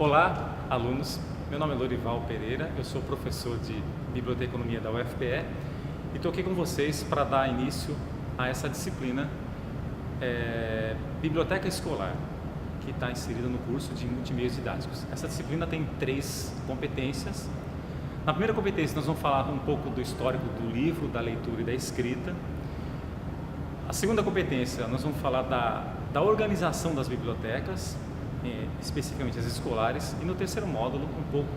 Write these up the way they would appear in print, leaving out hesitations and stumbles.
Olá, alunos. Meu nome é Lorival Pereira, eu sou professor de Biblioteconomia da UFPE e estou aqui com vocês para dar início a essa disciplina Biblioteca Escolar, que está inserida no curso de Multimeios Didáticos. Essa disciplina tem 3 competências. Na primeira competência nós vamos falar um pouco do histórico do livro, da leitura e da escrita. A segunda competência nós vamos falar da organização das bibliotecas, especificamente as escolares, e no terceiro módulo um pouco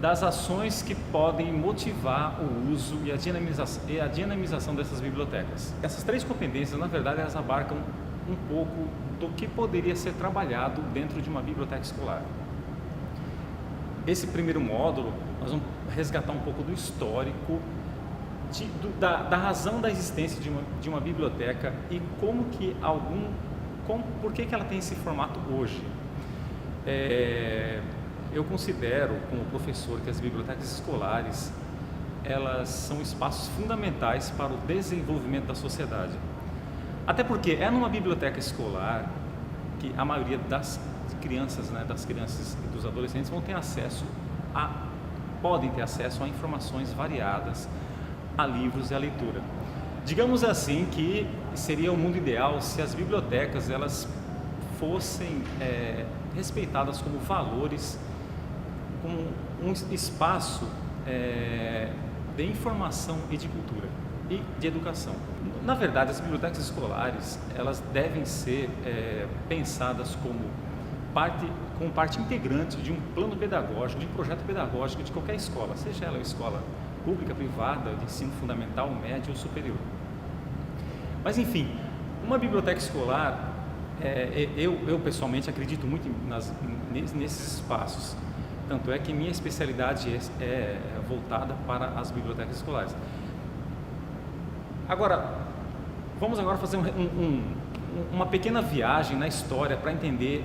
das ações que podem motivar o uso e a dinamização dessas bibliotecas. Essas 3 competências, na verdade, elas abarcam um pouco do que poderia ser trabalhado dentro de uma biblioteca escolar. Esse primeiro módulo, nós vamos resgatar um pouco do histórico, da razão da existência de uma biblioteca e por que ela tem esse formato hoje. Eu considero, como professor, que as bibliotecas escolares elas são espaços fundamentais para o desenvolvimento da sociedade. Até porque é numa biblioteca escolar que a maioria das crianças e dos adolescentes podem ter acesso a informações variadas, a livros e a leitura. Digamos assim que seria o mundo ideal se as bibliotecas elas fossem respeitadas como valores, como um espaço de informação e de cultura e de educação. Na verdade, as bibliotecas escolares elas devem ser pensadas como parte integrante de um plano pedagógico, de um projeto pedagógico de qualquer escola, seja ela uma escola pública, privada, de ensino fundamental, médio ou superior. Mas enfim, uma biblioteca escolar, eu pessoalmente acredito muito nesses espaços. Tanto é que minha especialidade é voltada para as bibliotecas escolares. Agora, vamos fazer uma pequena viagem na história para entender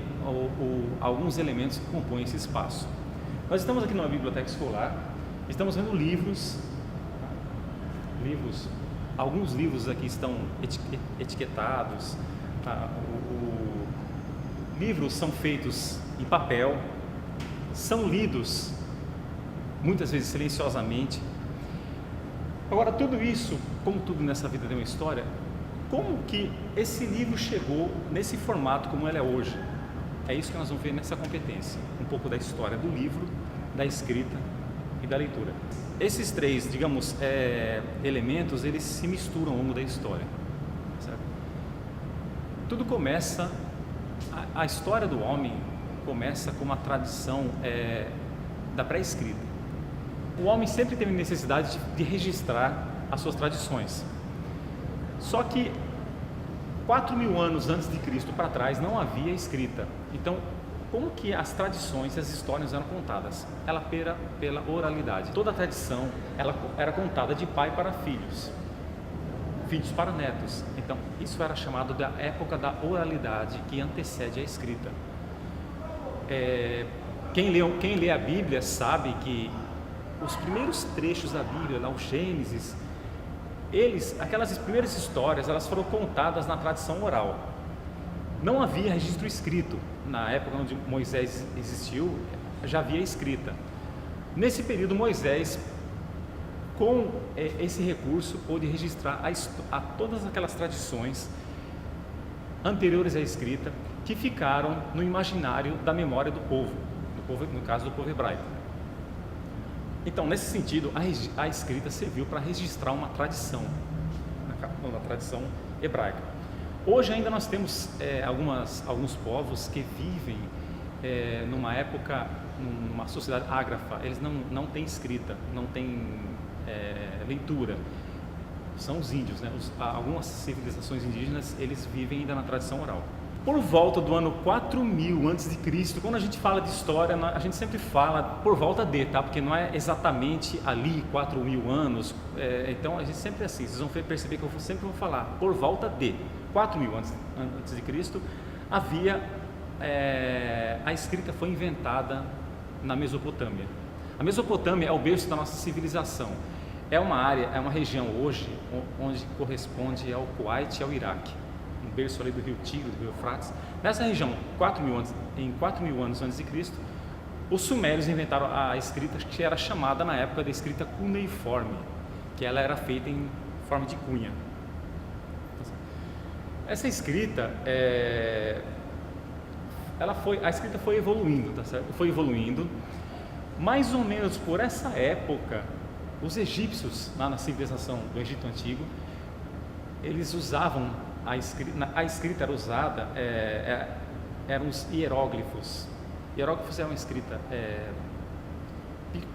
alguns elementos que compõem esse espaço. Nós estamos aqui numa biblioteca escolar, estamos vendo livros, alguns livros aqui estão etiquetados, livros são feitos em papel, são lidos muitas vezes silenciosamente. Agora, tudo isso, como tudo nessa vida tem uma história, como que esse livro chegou nesse formato como ele é hoje? É isso que nós vamos ver nessa competência, um pouco da história do livro, da escrita e da leitura. Esses 3, digamos, elementos, eles se misturam ao longo da história, certo? Tudo começa, a história do homem começa com uma tradição da pré-escrita. O homem sempre teve necessidade de registrar as suas tradições. Só que 4.000 anos antes de Cristo para trás não havia escrita. Então, como que as tradições e as histórias eram contadas? Ela pela oralidade. Toda a tradição ela era contada de pai para filhos, filhos para netos. Então, isso era chamado da época da oralidade que antecede a escrita. Quem lê a Bíblia sabe que os primeiros trechos da Bíblia, lá o Gênesis, aquelas primeiras histórias, elas foram contadas na tradição oral. Não havia registro escrito. Na época onde Moisés existiu, já havia escrita. Nesse período, Moisés, com esse recurso, pôde registrar a todas aquelas tradições anteriores à escrita que ficaram no imaginário da memória do povo, no caso do povo hebraico. Então, nesse sentido, a escrita serviu para registrar uma tradição, uma tradição hebraica. Hoje ainda nós temos alguns povos que vivem numa época, numa sociedade ágrafa. Eles não têm escrita, não têm leitura. São os índios, né? Algumas civilizações indígenas, eles vivem ainda na tradição oral. Por volta do ano 4.000 a.C., quando a gente fala de história, a gente sempre fala por volta de, tá? Porque não é exatamente ali 4.000 anos, então a gente sempre assim, vocês vão perceber que eu sempre vou falar por volta de 4.000 a.C., a escrita foi inventada na Mesopotâmia. A Mesopotâmia é o berço da nossa civilização. É uma região hoje onde corresponde ao Kuwait e ao Iraque. Um berço ali do rio Tigre, do rio Eufrates. Nessa região, em 4.000 anos antes de Cristo, Os sumérios inventaram a escrita que era chamada na época de escrita cuneiforme, que ela era feita em forma de cunha. Essa escrita, a escrita foi evoluindo, tá certo? Foi evoluindo. Mais ou menos por essa época, os egípcios, lá na civilização do Egito Antigo, eles usavam a escrita era usada, eram os hieróglifos. Hieróglifos é uma escrita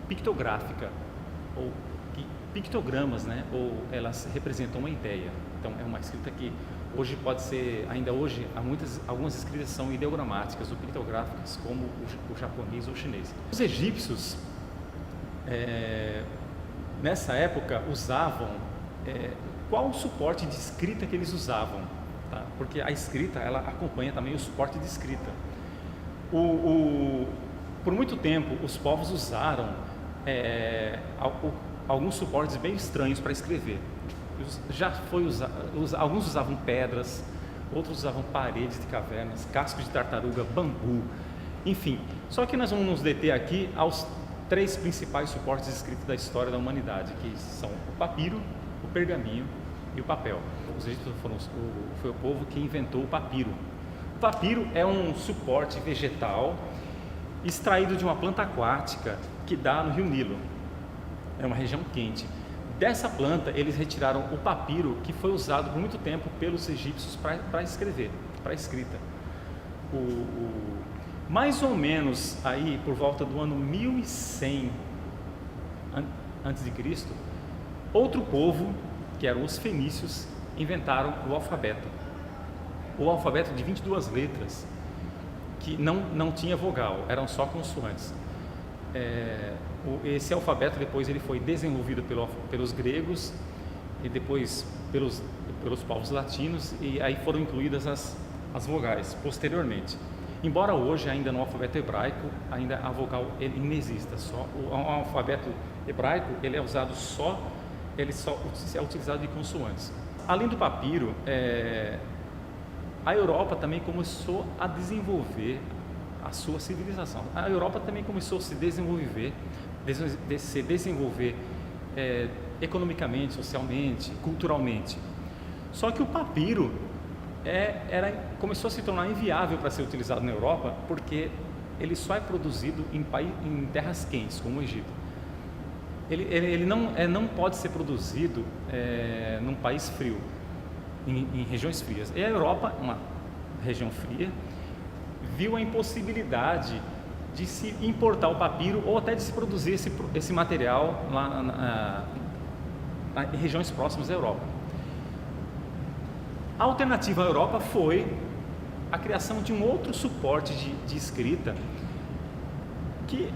pictográfica, ou pictogramas, né? Ou elas representam uma ideia. Então é uma escrita que hoje pode ser, ainda hoje, algumas escritas são ideogramáticas ou pictográficas, como o japonês ou o chinês. Os egípcios, nessa época, usavam qual o suporte de escrita que eles usavam, tá? Porque a escrita, ela acompanha também o suporte de escrita. Por muito tempo, os povos usaram alguns suportes bem estranhos para escrever. Alguns usavam pedras, outros usavam paredes de cavernas, cascos de tartaruga, bambu, enfim. Só que nós vamos nos deter aqui aos 3 principais suportes escritos da história da humanidade, que são o papiro, o pergaminho e o papel. Os egípcios foi o povo que inventou o papiro. O papiro é um suporte vegetal extraído de uma planta aquática que dá no Rio Nilo. É uma região quente. Dessa planta, eles retiraram o papiro, que foi usado por muito tempo pelos egípcios para escrever, para escrita. Mais ou menos aí, por volta do ano 1100 a.C., outro povo, que eram os fenícios, inventaram o alfabeto. O alfabeto de 22 letras, que não tinha vogal, eram só consoantes. Esse alfabeto depois ele foi desenvolvido pelos gregos e depois pelos povos latinos, e aí foram incluídas as vogais posteriormente. Embora hoje ainda no alfabeto hebraico ainda a vogal ele inexista, só o alfabeto hebraico ele é usado ele só é utilizado de consoantes. Além do papiro, a Europa também começou a desenvolver a sua civilização. A Europa também começou a se desenvolver economicamente, socialmente, culturalmente. Só que o papiro começou a se tornar inviável para ser utilizado na Europa, porque ele só é produzido em terras quentes, como o Egito. Ele não pode ser produzido num país frio, em regiões frias. E a Europa, uma região fria, viu a impossibilidade de se importar o papiro ou até de se produzir esse material lá em regiões próximas da Europa. A alternativa à Europa foi a criação de um outro suporte de escrita que,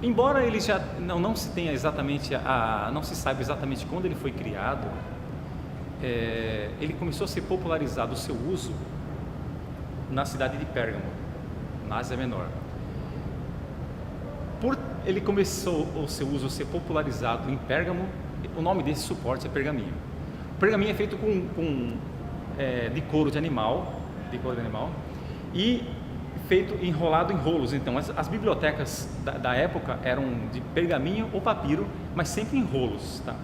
embora ele já não se tenha exatamente não se saiba exatamente quando ele foi criado, ele começou a ser popularizado o seu uso na cidade de Pérgamo, na Ásia Menor. Ele começou o seu uso a ser popularizado em Pérgamo, o nome desse suporte é pergaminho. O pergaminho é feito de couro de animal, e enrolado em rolos. Então as bibliotecas da época eram de pergaminho ou papiro, mas sempre em rolos, tá?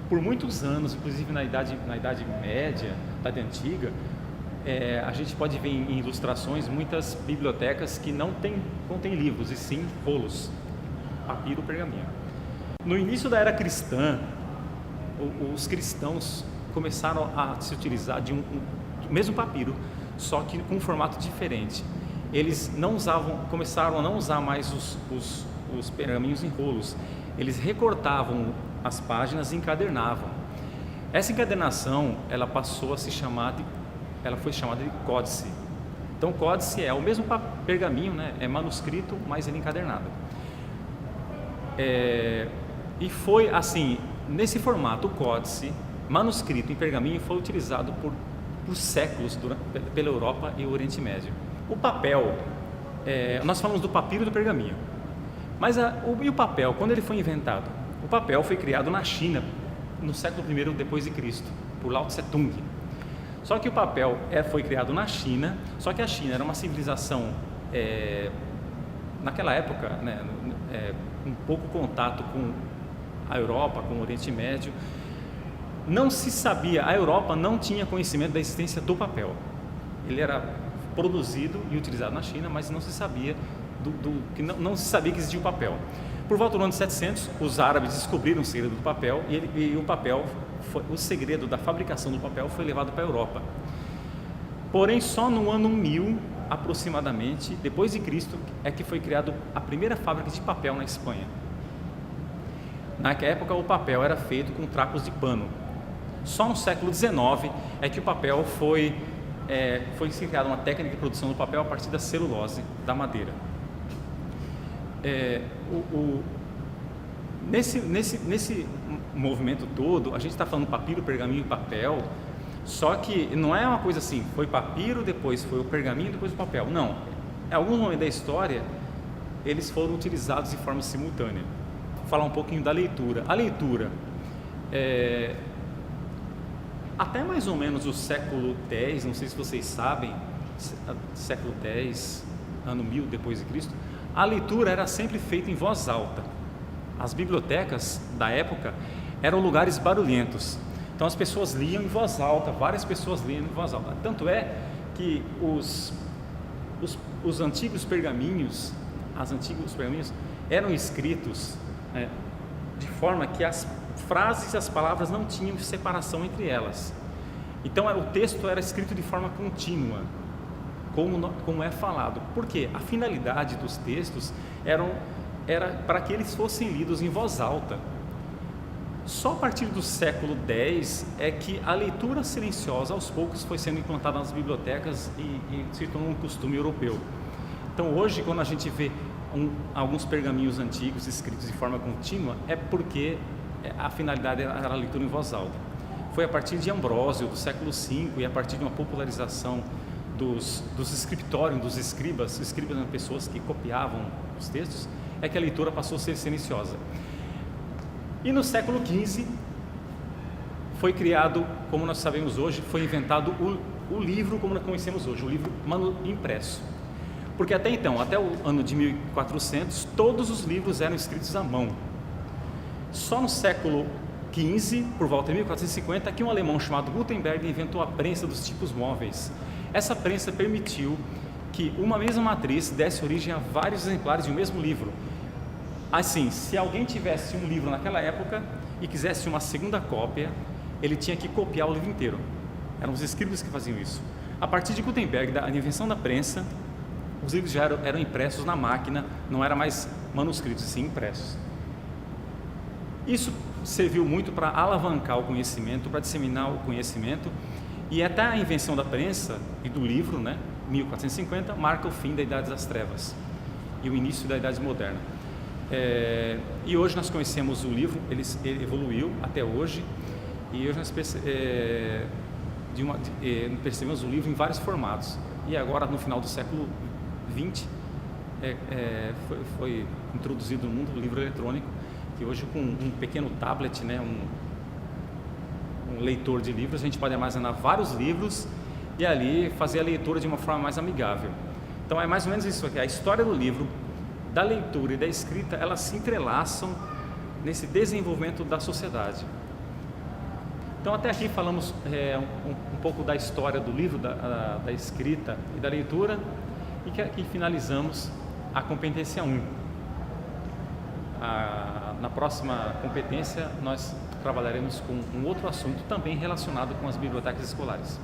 Por muitos anos, inclusive na Idade Média, Idade Antiga, a gente pode ver em ilustrações muitas bibliotecas que não contêm livros, e sim rolos, papiro ou pergaminho. No início da era cristã, os cristãos começaram a se utilizar do mesmo papiro, só que com um formato diferente. Eles começaram a não usar mais os pergaminhos em rolos. Eles recortavam as páginas e encadernavam. Essa encadernação, ela foi chamada de códice. Então, códice é o mesmo pergaminho, né? É manuscrito, mas ele encadernado. E foi assim, nesse formato, o códice, manuscrito em pergaminho, foi utilizado por séculos pela Europa e o Oriente Médio. O papel, nós falamos do papiro e do pergaminho, mas e o papel, quando ele foi inventado? O papel foi criado na China, no século I depois de Cristo, por Lao Tse Tung. Só que o papel foi criado na China, só que a China era uma civilização naquela época, né, um pouco contato com a Europa, com o Oriente Médio, não se sabia, a Europa não tinha conhecimento da existência do papel. Ele era produzido e utilizado na China, mas não se sabia que não se sabia que existia o papel. Por volta do ano 700, os árabes descobriram o segredo do papel e o papel, o segredo da fabricação do papel foi levado para a Europa. Porém, só no ano 1000, aproximadamente, depois de Cristo, é que foi criada a primeira fábrica de papel na Espanha. Naquela época, o papel era feito com trapos de pano. Só no século XIX é que o papel foi criada uma técnica de produção do papel a partir da celulose, da madeira. Nesse movimento todo, a gente está falando papiro, pergaminho e papel, só que não é uma coisa assim, foi papiro, depois foi o pergaminho, depois o papel. Não, em algum momento da história, eles foram utilizados de forma simultânea. Vou falar um pouquinho da leitura. A leitura, até mais ou menos o século X, não sei se vocês sabem, século X, ano 1000 depois de Cristo, a leitura era sempre feita em voz alta. As bibliotecas da época eram lugares barulhentos, então as pessoas liam em voz alta, várias pessoas liam em voz alta. Tanto é que os antigos pergaminhos, eram escritos de forma que as frases e as palavras não tinham separação entre elas. Então o texto era escrito de forma contínua, como é falado. Por quê? A finalidade dos textos era para que eles fossem lidos em voz alta. Só a partir do século X é que a leitura silenciosa aos poucos foi sendo implantada nas bibliotecas e se tornou um costume europeu. Então hoje, quando a gente vê alguns pergaminhos antigos escritos de forma contínua, é porque a finalidade era a leitura em voz alta. Foi a partir de Ambrósio, do século V, e a partir de uma popularização dos escritórios, dos escribas eram pessoas que copiavam os textos, é que a leitura passou a ser silenciosa. E no século XV foi criado, como nós sabemos hoje, foi inventado o livro como nós conhecemos hoje, o livro impresso. Porque até então, até o ano de 1400, todos os livros eram escritos à mão. Só no século XV, por volta de 1450, que um alemão chamado Gutenberg inventou a prensa dos tipos móveis. Essa prensa permitiu que uma mesma matriz desse origem a vários exemplares de um mesmo livro. Assim, se alguém tivesse um livro naquela época e quisesse uma segunda cópia, ele tinha que copiar o livro inteiro. Eram os escribas que faziam isso. A partir de Gutenberg, da invenção da prensa, os livros já eram impressos na máquina, não eram mais manuscritos, sim impressos. Isso serviu muito para alavancar o conhecimento, para disseminar o conhecimento, e até a invenção da prensa e do livro, 1450, marca o fim da Idade das Trevas e o início da Idade Moderna. E hoje nós conhecemos o livro, ele evoluiu até hoje, e hoje nós percebemos o livro em vários formatos. E agora, no final do século XX, foi introduzido no mundo o livro eletrônico, que hoje com um pequeno tablet, um leitor de livros, a gente pode armazenar vários livros e ali fazer a leitura de uma forma mais amigável. Então é mais ou menos isso aqui, a história do livro, da leitura e da escrita, elas se entrelaçam nesse desenvolvimento da sociedade. Então até aqui falamos um pouco da história do livro, da escrita e da leitura, e que aqui finalizamos a competência 1. Na próxima competência nós trabalharemos com um outro assunto também relacionado com as bibliotecas escolares.